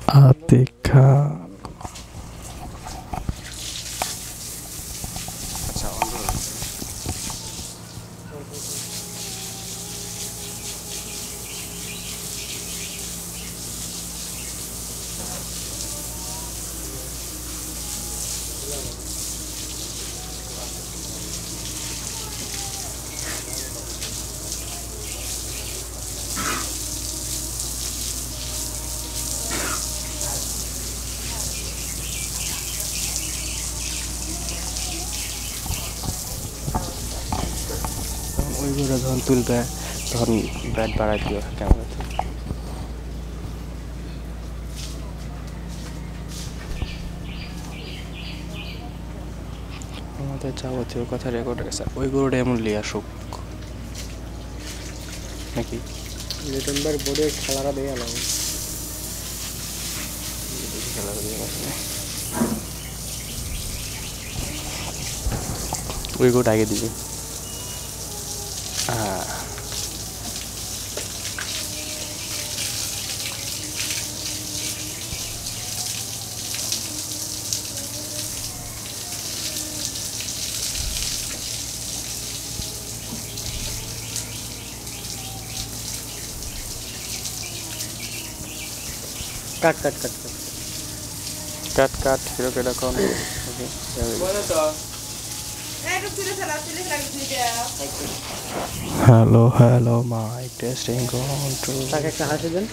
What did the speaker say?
Atik Khan. আচ্ছা অন্ধ ওইগুলো যখন তুলবে তখন ব্যাট বাড়াই দিও ক্যামেরাতে আমাদের যাবতীয় কথা রেকর্ড গেছে ওই গরুটা এমন লিয়ে আসুক নাকি লিটনবার বোর্ডে খেলাটা দিয়ে গেলাম খেলা দিয়ে গেছে ওই গরুটা আগে দিবে কাট কাট কাট কাট কাট কাট হিরো কেটা কোন ওকে Hello, mic testing control. তাকে একটা হাসি দেন